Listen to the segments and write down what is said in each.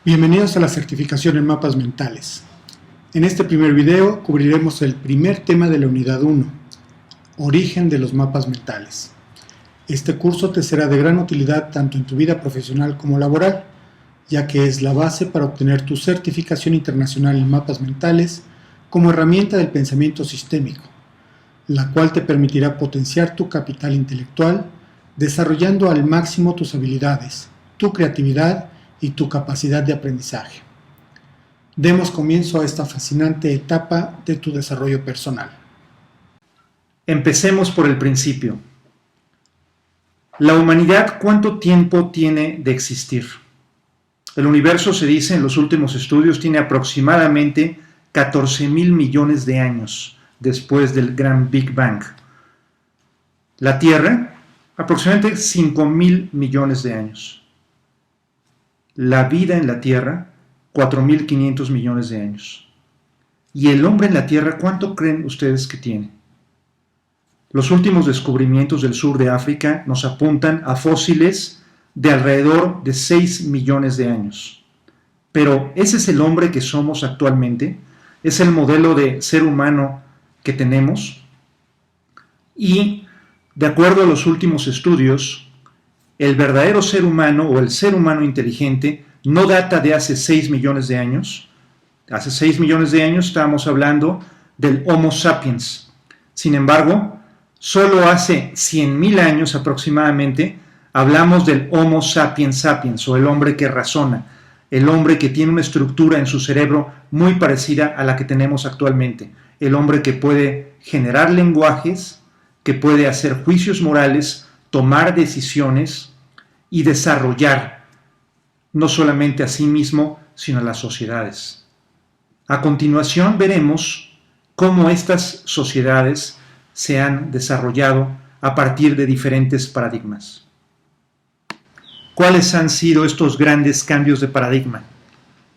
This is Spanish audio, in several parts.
Bienvenidos a la certificación en mapas mentales. En este primer video cubriremos el primer tema de la unidad 1, origen de los mapas mentales. Este curso te será de gran utilidad tanto en tu vida profesional como laboral, ya que es la base para obtener tu certificación internacional en mapas mentales como herramienta del pensamiento sistémico, la cual te permitirá potenciar tu capital intelectual, desarrollando al máximo tus habilidades, tu creatividad y tu capacidad de aprendizaje. Demos comienzo a esta fascinante etapa de tu desarrollo personal. Empecemos por el principio. La humanidad, ¿cuánto tiempo tiene de existir? El universo, se dice en los últimos estudios, tiene aproximadamente 14.000 millones de años después del gran Big Bang. La Tierra, aproximadamente 5.000 millones de años. La vida en la Tierra, 4.500 millones de años. Y el hombre en la Tierra, ¿cuánto creen ustedes que tiene? Los últimos descubrimientos del sur de África nos apuntan a fósiles de alrededor de 6 millones de años. Pero ¿ese es el hombre que somos actualmente? ¿Es el modelo de ser humano que tenemos? Y, de acuerdo a los últimos estudios, el verdadero ser humano o el ser humano inteligente no data de hace 6 millones de años. Hace 6 millones de años estábamos hablando del Homo sapiens. Sin embargo, solo hace 100.000 años aproximadamente hablamos del Homo sapiens sapiens, o el hombre que razona, el hombre que tiene una estructura en su cerebro muy parecida a la que tenemos actualmente, el hombre que puede generar lenguajes, que puede hacer juicios morales, tomar decisiones y desarrollar no solamente a sí mismo, sino a las sociedades. A continuación veremos cómo estas sociedades se han desarrollado a partir de diferentes paradigmas. ¿Cuáles han sido estos grandes cambios de paradigma?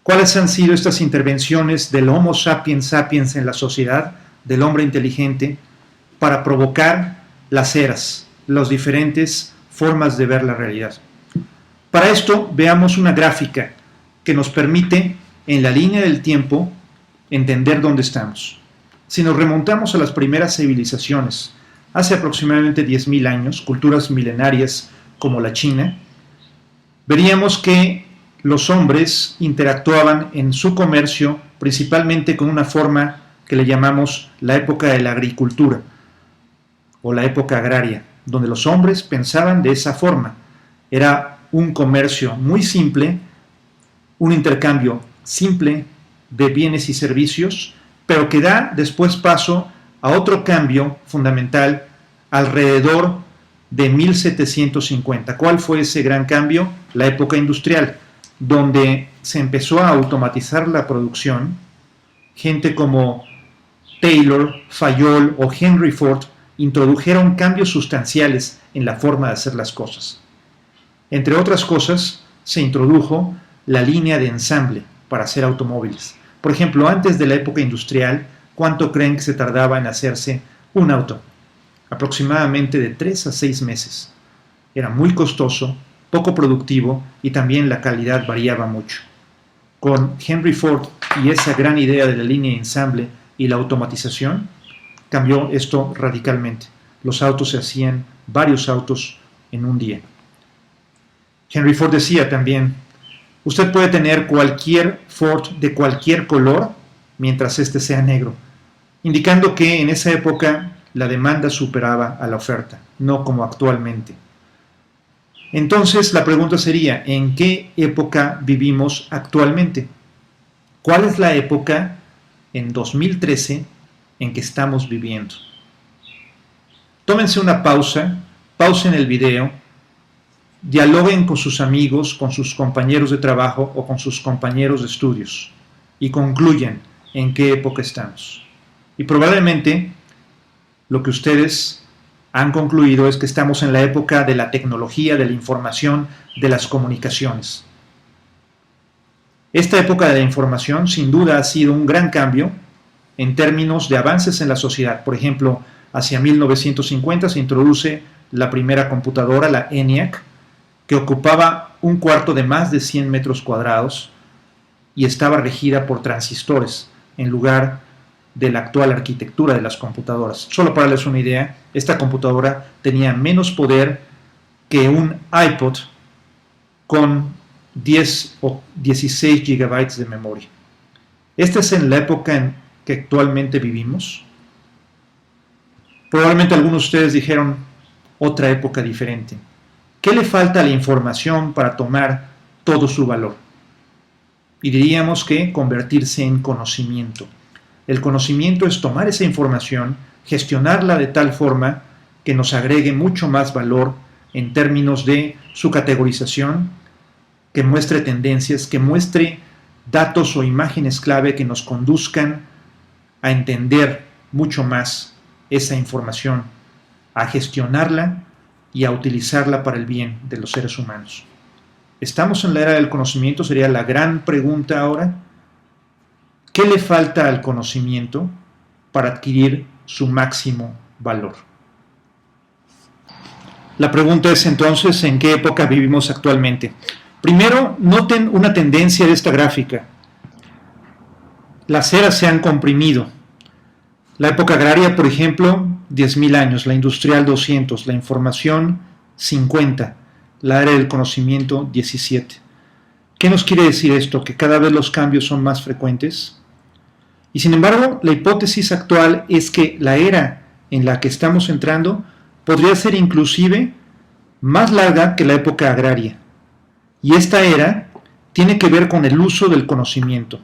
¿Cuáles han sido estas intervenciones del Homo sapiens sapiens en la sociedad, del hombre inteligente, para provocar las eras, las diferentes formas de ver la realidad? Para esto veamos una gráfica que nos permite en la línea del tiempo entender dónde estamos. Si nos remontamos a las primeras civilizaciones, hace aproximadamente 10.000 años, culturas milenarias como la China, veríamos que los hombres interactuaban en su comercio principalmente con una forma que le llamamos la época de la agricultura o la época agraria, donde los hombres pensaban de esa forma. Era un comercio muy simple, un intercambio simple de bienes y servicios, pero que da después paso a otro cambio fundamental alrededor de 1750. ¿Cuál fue ese gran cambio? La época industrial, donde se empezó a automatizar la producción. Gente como Taylor, Fayol o Henry Ford introdujeron cambios sustanciales en la forma de hacer las cosas. Entre otras cosas, se introdujo la línea de ensamble para hacer automóviles. Por ejemplo, antes de la época industrial, ¿cuánto creen que se tardaba en hacerse un auto? Aproximadamente de 3 a 6 meses. Era muy costoso, poco productivo y también la calidad variaba mucho. Con Henry Ford y esa gran idea de la línea de ensamble y la automatización, cambió esto radicalmente. Los autos se hacían, varios autos en un día. Henry Ford decía también, usted puede tener cualquier Ford de cualquier color mientras este sea negro, indicando que en esa época la demanda superaba a la oferta, no como actualmente. Entonces la pregunta sería, ¿en qué época vivimos actualmente? ¿Cuál es la época en 2013 en que estamos viviendo? Tómense una pausa, pausen el video, dialoguen con sus amigos, con sus compañeros de trabajo o con sus compañeros de estudios y concluyan en qué época estamos. Y probablemente lo que ustedes han concluido es que estamos en la época de la tecnología, de la información, de las comunicaciones. Esta época de la información sin duda ha sido un gran cambio en términos de avances en la sociedad. Por ejemplo, hacia 1950 se introduce la primera computadora, la ENIAC, que ocupaba un cuarto de más de 100 metros cuadrados, y estaba regida por transistores en lugar de la actual arquitectura de las computadoras. Solo para darles una idea, esta computadora tenía menos poder que un iPod con 10 o 16 gigabytes de memoria. Esta es en la época en que actualmente vivimos. Probablemente algunos de ustedes dijeron otra época diferente. ¿Qué le falta a la información para tomar todo su valor? Y diríamos que convertirse en conocimiento. El conocimiento es tomar esa información, gestionarla de tal forma que nos agregue mucho más valor en términos de su categorización, que muestre tendencias, que muestre datos o imágenes clave que nos conduzcan a entender mucho más esa información, a gestionarla y a utilizarla para el bien de los seres humanos. ¿Estamos en la era del conocimiento? Sería la gran pregunta ahora. ¿Qué le falta al conocimiento para adquirir su máximo valor? La pregunta es entonces, ¿en qué época vivimos actualmente? Primero, noten una tendencia de esta gráfica. Las eras se han comprimido. La época agraria, por ejemplo, 10.000 años, la industrial 200, la información 50, la era del conocimiento 17. ¿Qué nos quiere decir esto? ¿Que cada vez los cambios son más frecuentes? Y sin embargo, la hipótesis actual es que la era en la que estamos entrando podría ser inclusive más larga que la época agraria. Y esta era tiene que ver con el uso del conocimiento,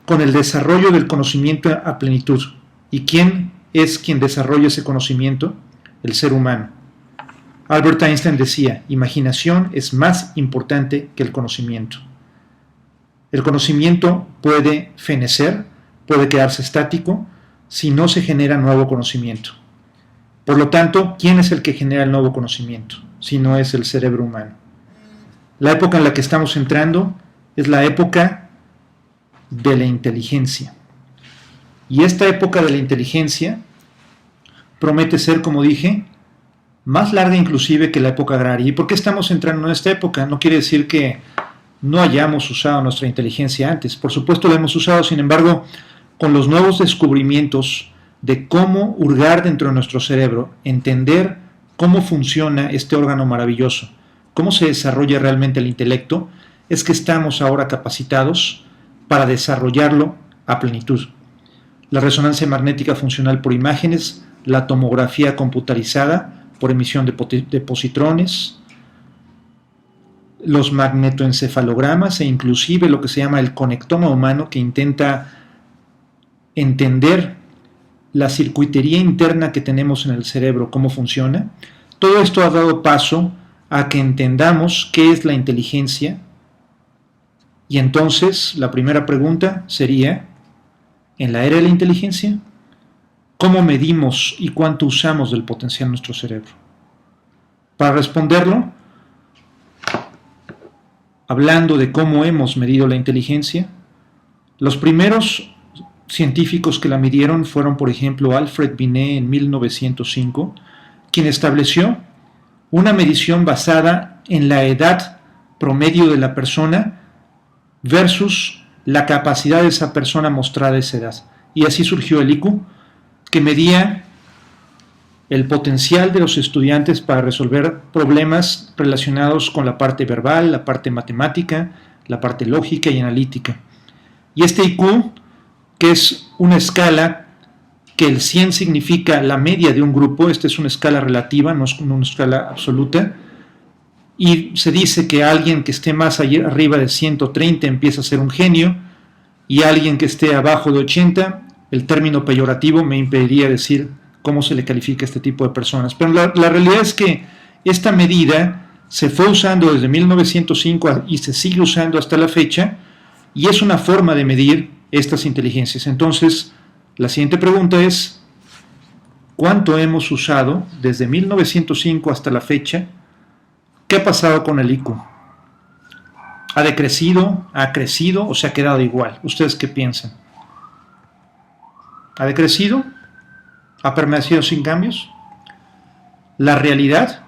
con el desarrollo del conocimiento a plenitud. ¿Y quién es quien desarrolla ese conocimiento? El ser humano. Albert Einstein decía, imaginación es más importante que el conocimiento. El conocimiento puede fenecer, puede quedarse estático, si no se genera nuevo conocimiento. Por lo tanto, ¿quién es el que genera el nuevo conocimiento? Si no es el cerebro humano. La época en la que estamos entrando es la época de la inteligencia. Y esta época de la inteligencia promete ser, como dije, más larga inclusive que la época agraria. ¿Y por qué estamos entrando en esta época? No quiere decir que no hayamos usado nuestra inteligencia antes. Por supuesto la hemos usado, sin embargo, con los nuevos descubrimientos de cómo hurgar dentro de nuestro cerebro, entender cómo funciona este órgano maravilloso, cómo se desarrolla realmente el intelecto, es que estamos ahora capacitados para desarrollarlo a plenitud. La resonancia magnética funcional por imágenes, la tomografía computarizada por emisión de positrones, los magnetoencefalogramas e inclusive lo que se llama el conectoma humano, que intenta entender la circuitería interna que tenemos en el cerebro, cómo funciona. Todo esto ha dado paso a que entendamos qué es la inteligencia. Y entonces la primera pregunta sería, en la era de la inteligencia, ¿cómo medimos y cuánto usamos del potencial de nuestro cerebro? Para responderlo, hablando de cómo hemos medido la inteligencia, los primeros científicos que la midieron fueron, por ejemplo, Alfred Binet en 1905, quien estableció una medición basada en la edad promedio de la persona versus la capacidad de esa persona mostrada a esa edad. Y así surgió el IQ, que medía el potencial de los estudiantes para resolver problemas relacionados con la parte verbal, la parte matemática, la parte lógica y analítica. Y este IQ, que es una escala que el 100 significa la media de un grupo, esta es una escala relativa, no es una escala absoluta, y se dice que alguien que esté más arriba de 130 empieza a ser un genio, y alguien que esté abajo de 80, el término peyorativo me impediría decir cómo se le califica a este tipo de personas. Pero la realidad es que esta medida se fue usando desde 1905 y se sigue usando hasta la fecha, y es una forma de medir estas inteligencias. Entonces, la siguiente pregunta es, ¿cuánto hemos usado desde 1905 hasta la fecha? ¿Qué ha pasado con el IQ? ¿Ha decrecido? ¿Ha crecido? ¿O se ha quedado igual? ¿Ustedes qué piensan? ¿Ha decrecido? ¿Ha permanecido sin cambios? La realidad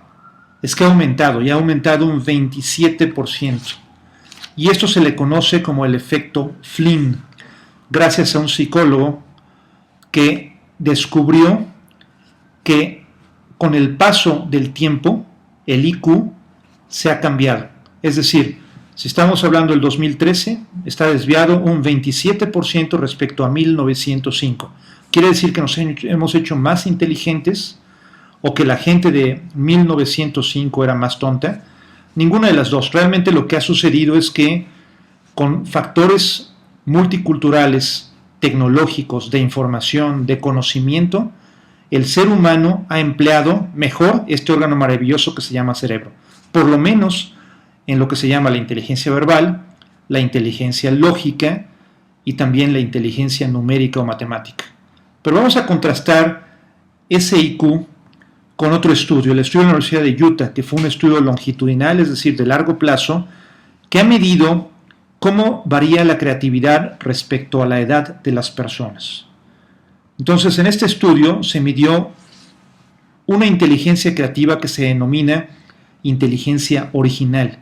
es que ha aumentado, y ha aumentado un 27%. y esto se le conoce como el efecto Flynn, gracias a un psicólogo que descubrió que con el paso del tiempo el IQ se ha cambiado. Es decir, si estamos hablando del 2013, está desviado un 27% respecto a 1905. Quiere decir que nos hemos hecho más inteligentes o que la gente de 1905 era más tonta. Ninguna de las dos. Realmente lo que ha sucedido es que con factores multiculturales, tecnológicos, de información, de conocimiento, el ser humano ha empleado mejor este órgano maravilloso que se llama cerebro. Por lo menos en lo que se llama la inteligencia verbal, la inteligencia lógica y también la inteligencia numérica o matemática. Pero vamos a contrastar ese IQ con otro estudio, el estudio de la Universidad de Utah, que fue un estudio longitudinal, es decir, de largo plazo, que ha medido cómo varía la creatividad respecto a la edad de las personas. Entonces, en este estudio se midió una inteligencia creativa que se denomina inteligencia original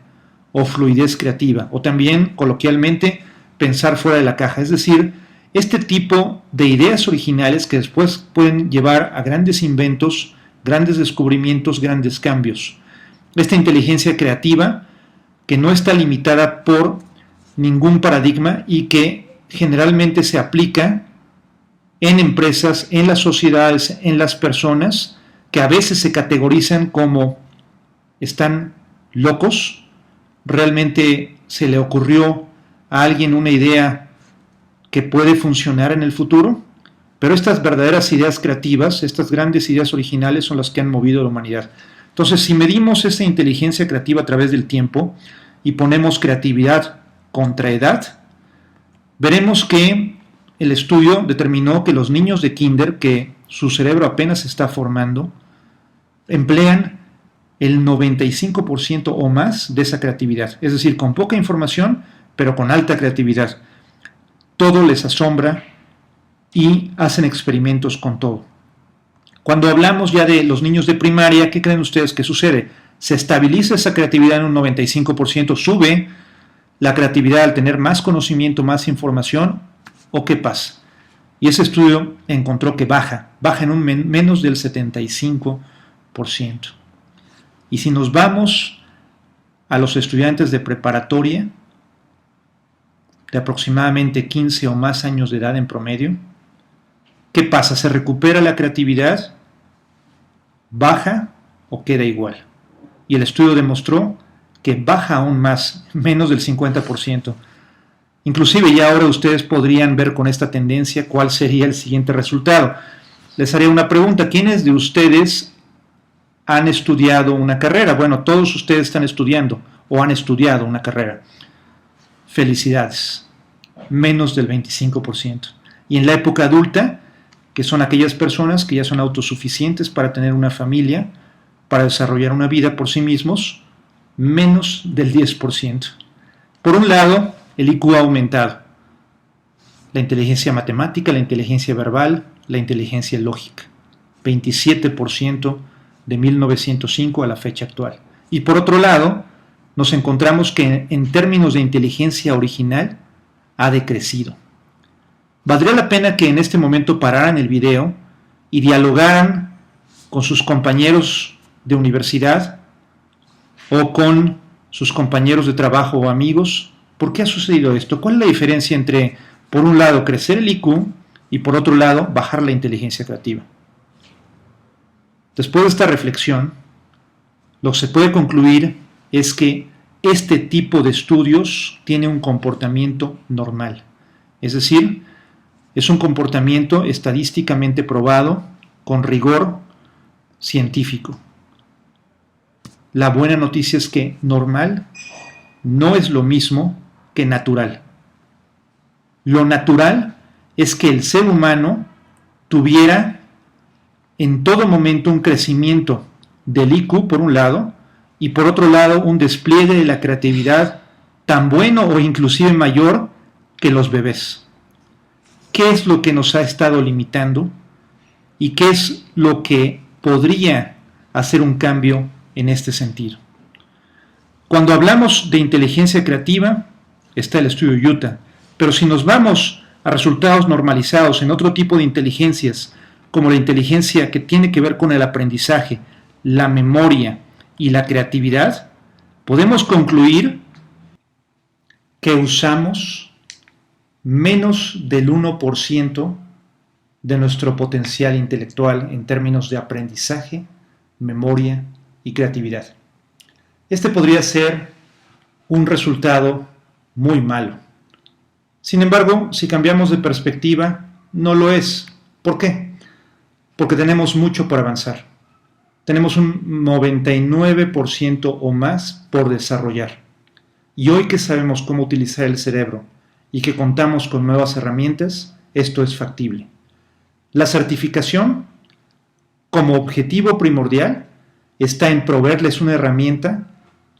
o fluidez creativa, o también, coloquialmente, pensar fuera de la caja, es decir, este tipo de ideas originales que después pueden llevar a grandes inventos, grandes descubrimientos, grandes cambios. Esta inteligencia creativa que no está limitada por ningún paradigma y que generalmente se aplica en empresas, en las sociedades, en las personas, que a veces se categorizan como están locos, realmente se le ocurrió a alguien una idea que puede funcionar en el futuro, pero estas verdaderas ideas creativas, estas grandes ideas originales son las que han movido a la humanidad. Entonces, si medimos esa inteligencia creativa a través del tiempo y ponemos creatividad contra edad, veremos que el estudio determinó que los niños de kinder, que su cerebro apenas se está formando, emplean el 95% o más de esa creatividad, es decir, con poca información, pero con alta creatividad. Todo les asombra y hacen experimentos con todo. Cuando hablamos ya de los niños de primaria, ¿qué creen ustedes que sucede? Se estabiliza esa creatividad en un 95%, sube la creatividad al tener más conocimiento, más información, ¿o qué pasa? Y ese estudio encontró que baja en un menos del 75%. Y si nos vamos a los estudiantes de preparatoria, de aproximadamente 15 o más años de edad en promedio, ¿qué pasa? ¿Se recupera la creatividad? ¿Baja o queda igual? Y el estudio demostró que baja aún más, menos del 50%. Inclusive ya ahora ustedes podrían ver con esta tendencia cuál sería el siguiente resultado. Les haría una pregunta: ¿quiénes de ustedes han estudiado una carrera? Bueno, todos ustedes están estudiando o han estudiado una carrera. Felicidades, menos del 25%. Y en la época adulta, que son aquellas personas que ya son autosuficientes para tener una familia, para desarrollar una vida por sí mismos, menos del 10%. Por un lado, el IQ ha aumentado. La inteligencia matemática, la inteligencia verbal, la inteligencia lógica. 27% de 1905 a la fecha actual. Y por otro lado, nos encontramos que en términos de inteligencia original ha decrecido. Valdría la pena que en este momento pararan el video y dialogaran con sus compañeros de universidad o con sus compañeros de trabajo o amigos. ¿Por qué ha sucedido esto? ¿Cuál es la diferencia entre, por un lado, crecer el IQ y por otro lado, bajar la inteligencia creativa? Después de esta reflexión, lo que se puede concluir es que este tipo de estudios tiene un comportamiento normal. Es decir, es un comportamiento estadísticamente probado con rigor científico. La buena noticia es que normal no es lo mismo que natural. Lo natural es que el ser humano tuviera en todo momento un crecimiento del IQ por un lado y por otro lado un despliegue de la creatividad tan bueno o inclusive mayor que los bebés. ¿Qué es lo que nos ha estado limitando y qué es lo que podría hacer un cambio en este sentido? Cuando hablamos de inteligencia creativa, está el estudio Utah, pero si nos vamos a resultados normalizados en otro tipo de inteligencias, como la inteligencia que tiene que ver con el aprendizaje, la memoria y la creatividad, podemos concluir que usamos menos del 1% de nuestro potencial intelectual en términos de aprendizaje, memoria y creatividad. Este podría ser un resultado muy malo. Sin embargo, si cambiamos de perspectiva, no lo es. ¿Por qué? Porque tenemos mucho por avanzar. Tenemos un 99% o más por desarrollar. Y hoy que sabemos cómo utilizar el cerebro y que contamos con nuevas herramientas, esto es factible. La certificación, como objetivo primordial, está en proveerles una herramienta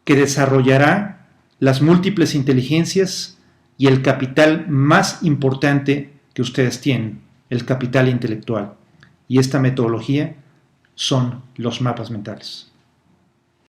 que desarrollará las múltiples inteligencias y el capital más importante que ustedes tienen, el capital intelectual. Y esta metodología son los mapas mentales.